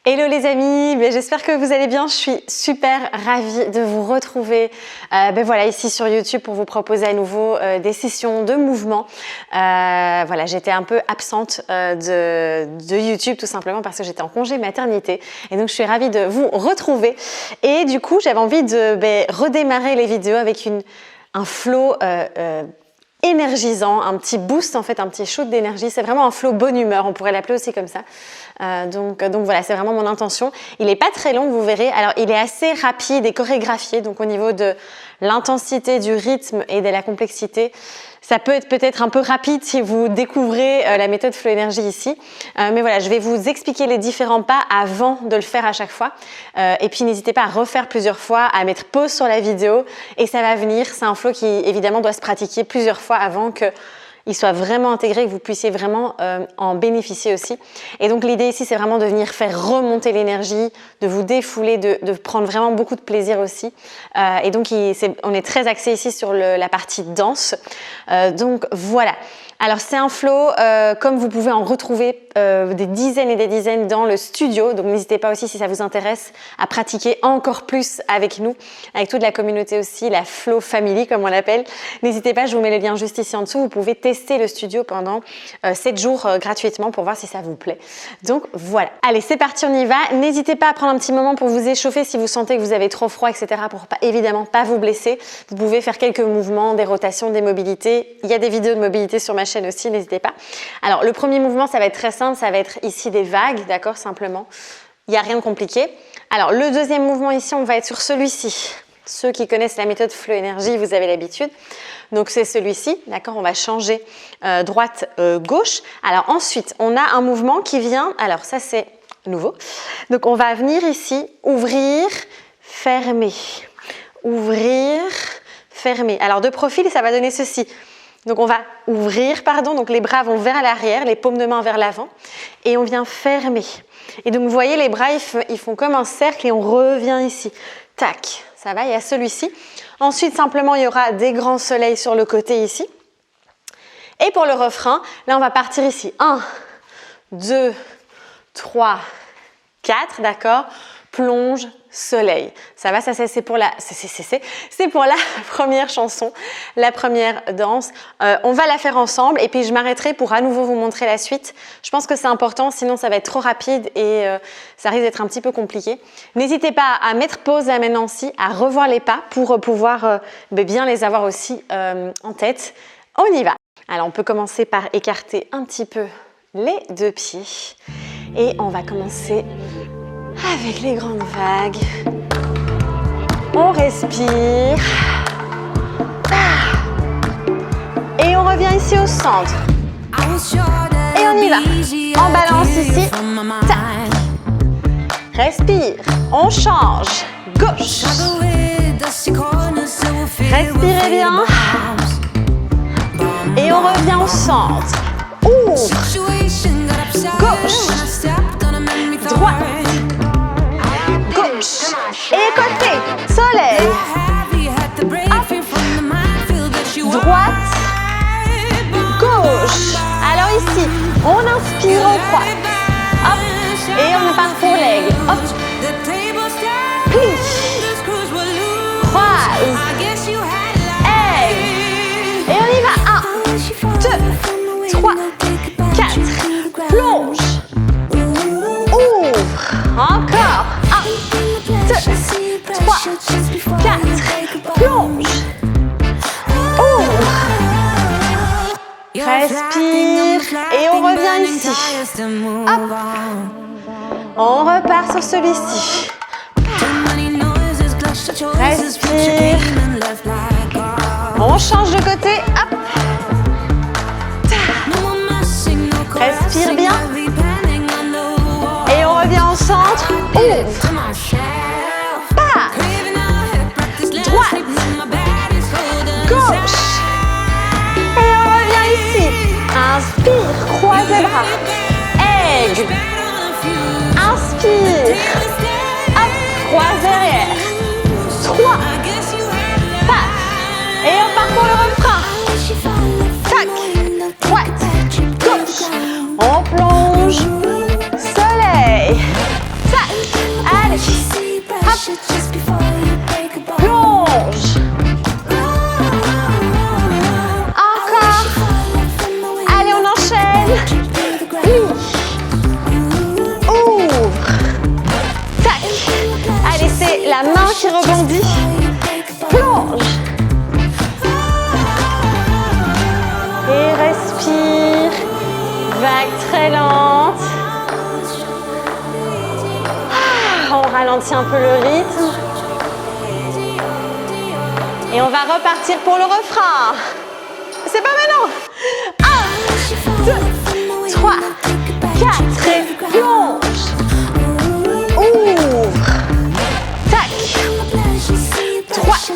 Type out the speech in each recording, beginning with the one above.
Hello les amis, j'espère que vous allez bien. Je suis super ravie de vous retrouver voilà, ici sur YouTube pour vous proposer à nouveau des sessions de mouvement. Voilà, j'étais un peu absente de YouTube tout simplement parce que j'étais en congé maternité et donc je suis ravie de vous retrouver. Et du coup, j'avais envie de redémarrer les vidéos avec un flow énergisant, un petit boost en fait, un petit shoot d'énergie. C'est vraiment un flow bonne humeur, on pourrait l'appeler aussi comme ça. Donc voilà, c'est vraiment mon intention. Il n'est pas très long, vous verrez. Alors il est assez rapide et chorégraphié, donc au niveau de l'intensité, du rythme et de la complexité, ça peut être peut-être un peu rapide si vous découvrez la méthode Flow Énergie ici. Mais voilà, je vais vous expliquer les différents pas avant de le faire à chaque fois. Et puis n'hésitez pas à refaire plusieurs fois, à mettre pause sur la vidéo et ça va venir. C'est un flow qui évidemment doit se pratiquer plusieurs fois avant qu'il soit vraiment intégré, que vous puissiez vraiment en bénéficier aussi. Et donc l'idée ici, c'est vraiment de venir faire remonter l'énergie, de vous défouler, de prendre vraiment beaucoup de plaisir aussi. Et donc on est très axé ici sur la partie danse. Donc voilà. Alors c'est un flow, comme vous pouvez en retrouver des dizaines et des dizaines dans le studio, donc n'hésitez pas aussi si ça vous intéresse à pratiquer encore plus avec nous, avec toute la communauté aussi, la Flow Family comme on l'appelle. N'hésitez pas, je vous mets le lien juste ici en dessous, vous pouvez tester le studio pendant 7 jours gratuitement pour voir si ça vous plaît. Donc voilà, allez c'est parti, on y va. N'hésitez pas à prendre un petit moment pour vous échauffer si vous sentez que vous avez trop froid, etc. pour évidemment pas vous blesser. Vous pouvez faire quelques mouvements, des rotations, des mobilités. Il y a des vidéos de mobilité sur ma chaîne aussi, n'hésitez pas. Alors le premier mouvement, ça va être très simple, ça va être ici des vagues, d'accord, simplement. Il n'y a rien de compliqué. Alors le deuxième mouvement ici, on va être sur celui-ci. Ceux qui connaissent la méthode Flow Énergie, vous avez l'habitude. Donc c'est celui-ci, d'accord, on va changer droite, gauche. Alors ensuite, on a un mouvement qui vient, alors ça c'est nouveau. Donc on va venir ici, ouvrir, fermer. Ouvrir, fermer. Alors de profil, ça va donner ceci. Donc on va ouvrir, pardon, donc les bras vont vers l'arrière, les paumes de main vers l'avant et on vient fermer. Et donc vous voyez les bras, ils font comme un cercle et on revient ici. Tac, ça va, il y a celui-ci. Ensuite, simplement, il y aura des grands soleils sur le côté ici. Et pour le refrain, là on va partir ici. 1, 2, 3, 4, d'accord. Plonge, soleil. Ça va, ça c'est pour la première chanson, la première danse. On va la faire ensemble et puis je m'arrêterai pour à nouveau vous montrer la suite. Je pense que c'est important, sinon ça va être trop rapide et ça risque d'être un petit peu compliqué. N'hésitez pas à mettre pause là maintenant aussi, à revoir les pas pour pouvoir bien les avoir aussi en tête. On y va. Alors on peut commencer par écarter un petit peu les deux pieds et on va commencer avec les grandes vagues. On respire. Et on revient ici au centre. Et on y va. On balance ici. Respire. On change. Gauche. Respirez bien. Et on revient au centre. Ouvre. Gauche. Droite. Gauche. Et côté. Soleil. Hop. Droite. Gauche. Alors ici, on inspire, on croise. Hop. Et on part pour l'aigle. Hop. Plie. Croise. Aigle. Et on y va. 1, 2, 3, 4. Plonge. Ouvre. Encore. 1, 2, 3, 4. Plonge. Ouvre. Respire. Et on revient ici. Hop. On repart sur celui-ci. Respire. On change de côté. Hop. Respire bien. Et on revient au centre. Ouvre. Pas. Droite. Gauche. Et on revient ici. Inspire. Croise les bras. Aigle. Inspire. Hop. Croise derrière. 3. Pas. Et on part pour le refrain. Tac. Droite. Gauche. On plonge. Soleil. Tac. Ouvre. Tac. Allez, c'est la main qui rebondit. Plonge. Et respire. Vague très lente. On ralentit un peu le rythme. Et on va repartir pour le refrain. C'est pas maintenant. 1, 2, 3, 4 et plonge. Ouvre. Tac. Droite.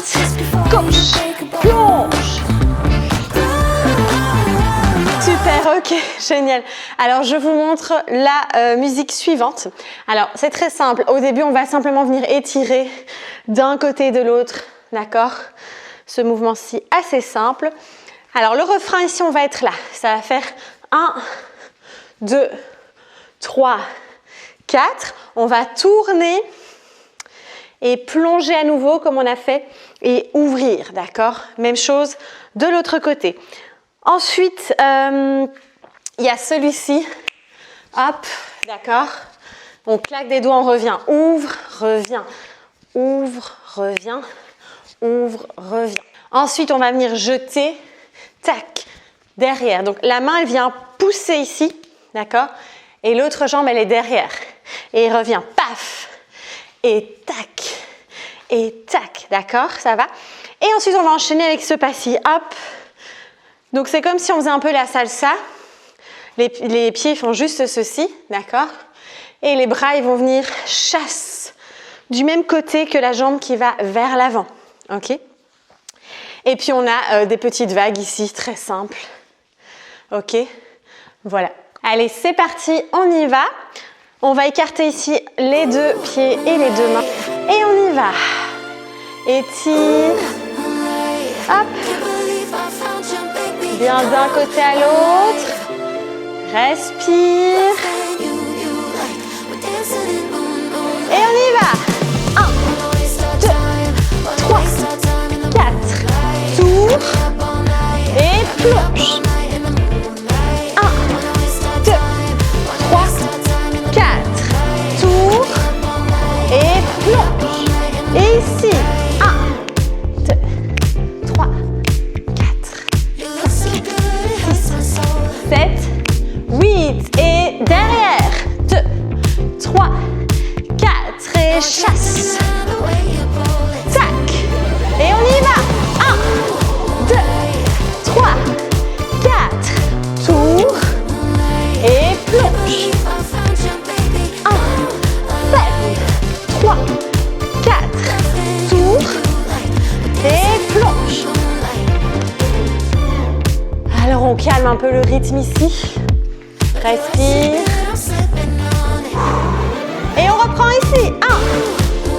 Gauche. Plonge. Super, ok, génial. Alors, je vous montre la musique suivante. Alors, c'est très simple. Au début, on va simplement venir étirer d'un côté et de l'autre. D'accord? Ce mouvement-ci assez simple. Alors, le refrain ici, on va être là. Ça va faire 1, 2, 3, 4. On va tourner et plonger à nouveau comme on a fait et ouvrir. D'accord? Même chose de l'autre côté. Ensuite, il y a celui-ci. Hop, d'accord? On claque des doigts, on revient. Ouvre, revient. Ouvre, revient. Ouvre, revient. Ensuite, on va venir jeter. Tac, derrière. Donc, la main, elle vient pousser ici. D'accord? Et l'autre jambe, elle est derrière. Et il revient. Paf. Et tac. Et tac. D'accord? Ça va? Et ensuite, on va enchaîner avec ce pas-ci. Hop. Donc, c'est comme si on faisait un peu la salsa. Les pieds font juste ceci, d'accord? Et les bras, ils vont venir chasse du même côté que la jambe qui va vers l'avant, ok? Et puis, on a des petites vagues ici, très simples, ok? Voilà. Allez, c'est parti, on y va. On va écarter ici les deux pieds et les deux mains. Et on y va. Étire. Hop. Bien d'un côté à l'autre. Respire. Et on y va. 1, 2, 3, 4. Tour. Et plonge. 1, 2, 3, 4. Tour. Et plonge. Et ici. 1, 2, 3, 7, 8 et derrière 2, 3, 4 et chasse. Tac. Et on y va. 1, 2, 3, 4. Tour. Et plonge. 1, 7, 3, 4. Tour. Et plonge. Alors on calme un peu le rythme ici. Respire. Et on reprend ici. 1,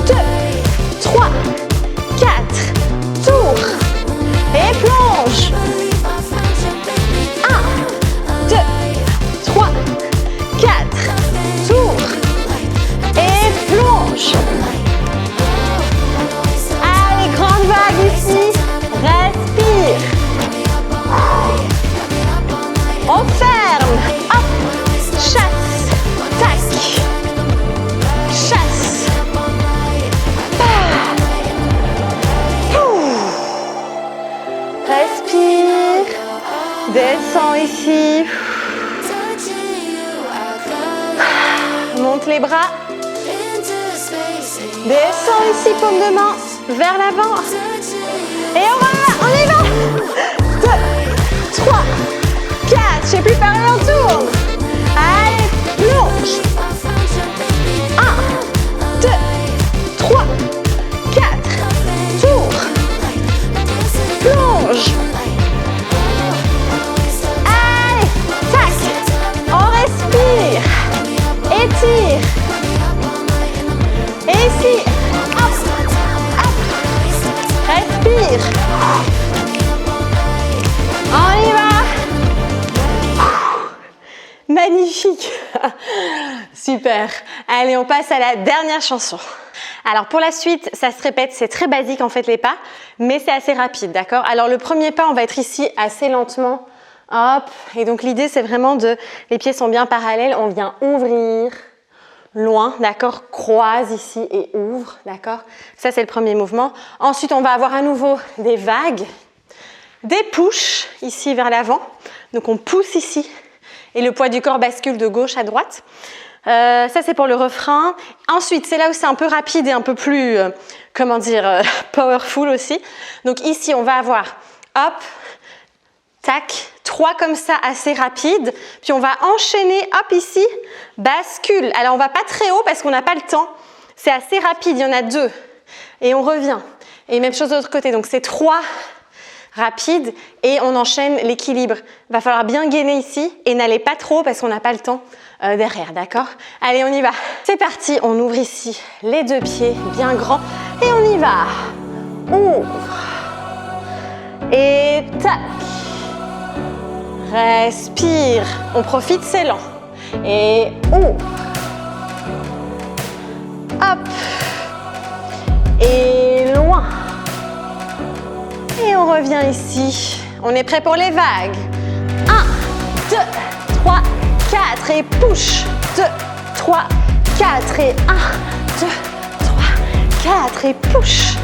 2, 3, 4. Tour. Et plonge. 1, 2, 3, 4. Tour. Et plonge. Allez, grande vague ici. Respire. On ferme. Hop. Chasse. Tac. Chasse. Respire. Descends ici. Monte les bras. Descends ici, paume de main vers l'avant. Et on y va. 2, 3, 4. Je sais plus parler, on tourne. Allez, plonge. 1, 2, 3, 4. Tour. Plonge. Allez, tac. On respire. Étire. Et ici. Hop, hop. Respire. On y va. Magnifique. Super. Allez, on passe à la dernière chanson. Alors pour la suite, ça se répète, c'est très basique en fait les pas, mais c'est assez rapide, d'accord? Alors le premier pas, on va être ici assez lentement Hop. Et donc l'idée, c'est vraiment les pieds sont bien parallèles, on vient ouvrir loin, d'accord? Croise ici et ouvre, d'accord? Ça, c'est le premier mouvement. Ensuite, on va avoir à nouveau des vagues, des push ici vers l'avant. Donc on pousse ici et le poids du corps bascule de gauche à droite. Ça, c'est pour le refrain. Ensuite, c'est là où c'est un peu rapide et un peu plus, powerful aussi. Donc ici, on va avoir, hop, tac, 3 comme ça, assez rapide. Puis on va enchaîner, hop, ici, bascule. Alors, on va pas très haut parce qu'on n'a pas le temps. C'est assez rapide, il y en a 2. Et on revient. Et même chose de l'autre côté. Donc, c'est 3 rapides et on enchaîne l'équilibre. Il va falloir bien gainer ici et n'allez pas trop parce qu'on n'a pas le temps derrière, d'accord? Allez, on y va. C'est parti, on ouvre ici les 2 pieds bien grands et on y va. Ouvre. Et tac. Respire. On profite, c'est lent. Et ouvre. Hop. Et loin. Et on revient ici. On est prêt pour les vagues. 1, 2, 3, 4 et push. 2, 3, 4 et 1, 2, 3, 4 et push.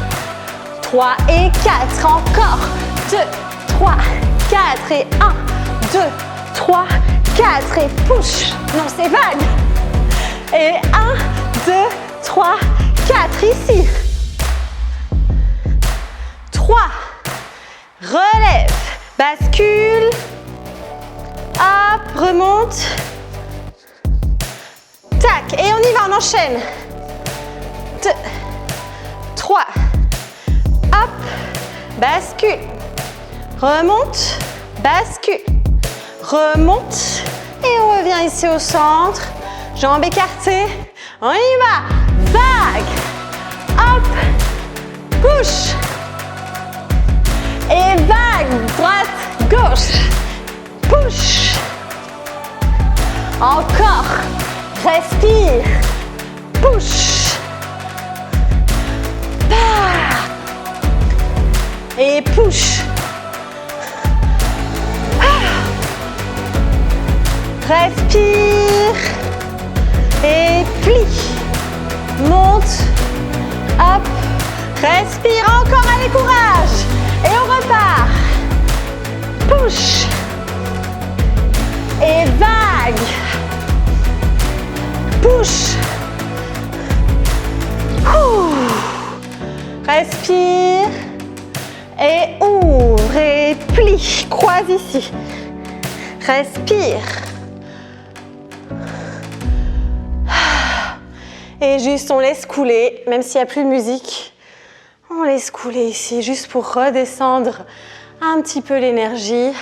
3 et 4, encore. 2, 3, 4 et 1, 2, 3, 4 et push. Non, c'est vague. Et 1, 2, 3, 4 ici. 3. Relève. Bascule. Hop, remonte. Tac. Et on y va, on enchaîne. 2, 3. Hop. Bascule. Remonte. Bascule. Remonte. Et on revient ici au centre. Jambes écartées. On y va. Vague. Hop. Push. Et vague. Droite, gauche. Push. Encore. Respire. Push. Et push. Respire. Et plie. Monte. Hop. Respire encore, allez, courage. Et on repart. Push. Et vague. Push. Respire. Et ouvre et plie. Croise ici. Respire. Et juste on laisse couler, même s'il n'y a plus de musique. On laisse couler ici, juste pour redescendre un petit peu l'énergie.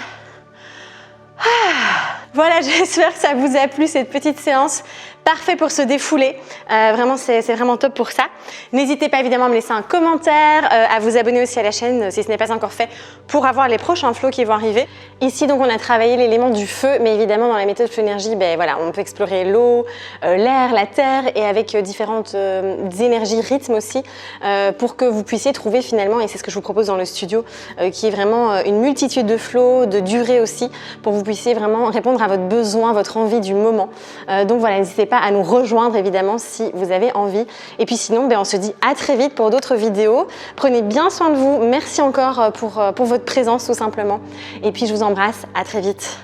Voilà, j'espère que ça vous a plu cette petite séance. Parfait pour se défouler. Vraiment, c'est vraiment top pour ça. N'hésitez pas évidemment à me laisser un commentaire, à vous abonner aussi à la chaîne si ce n'est pas encore fait pour avoir les prochains flows qui vont arriver. Ici, donc, on a travaillé l'élément du feu, mais évidemment, dans la méthode Flow Énergie, voilà, on peut explorer l'eau, l'air, la terre et avec différentes énergies, rythmes aussi, pour que vous puissiez trouver finalement, et c'est ce que je vous propose dans le studio, qui est vraiment une multitude de flows, de durée aussi, pour que vous puissiez vraiment répondre à votre besoin, votre envie du moment. Donc voilà, n'hésitez pas à nous rejoindre évidemment si vous avez envie. Et puis sinon, on se dit à très vite pour d'autres vidéos. Prenez bien soin de vous. Merci encore pour votre présence tout simplement. Et puis je vous embrasse. À très vite.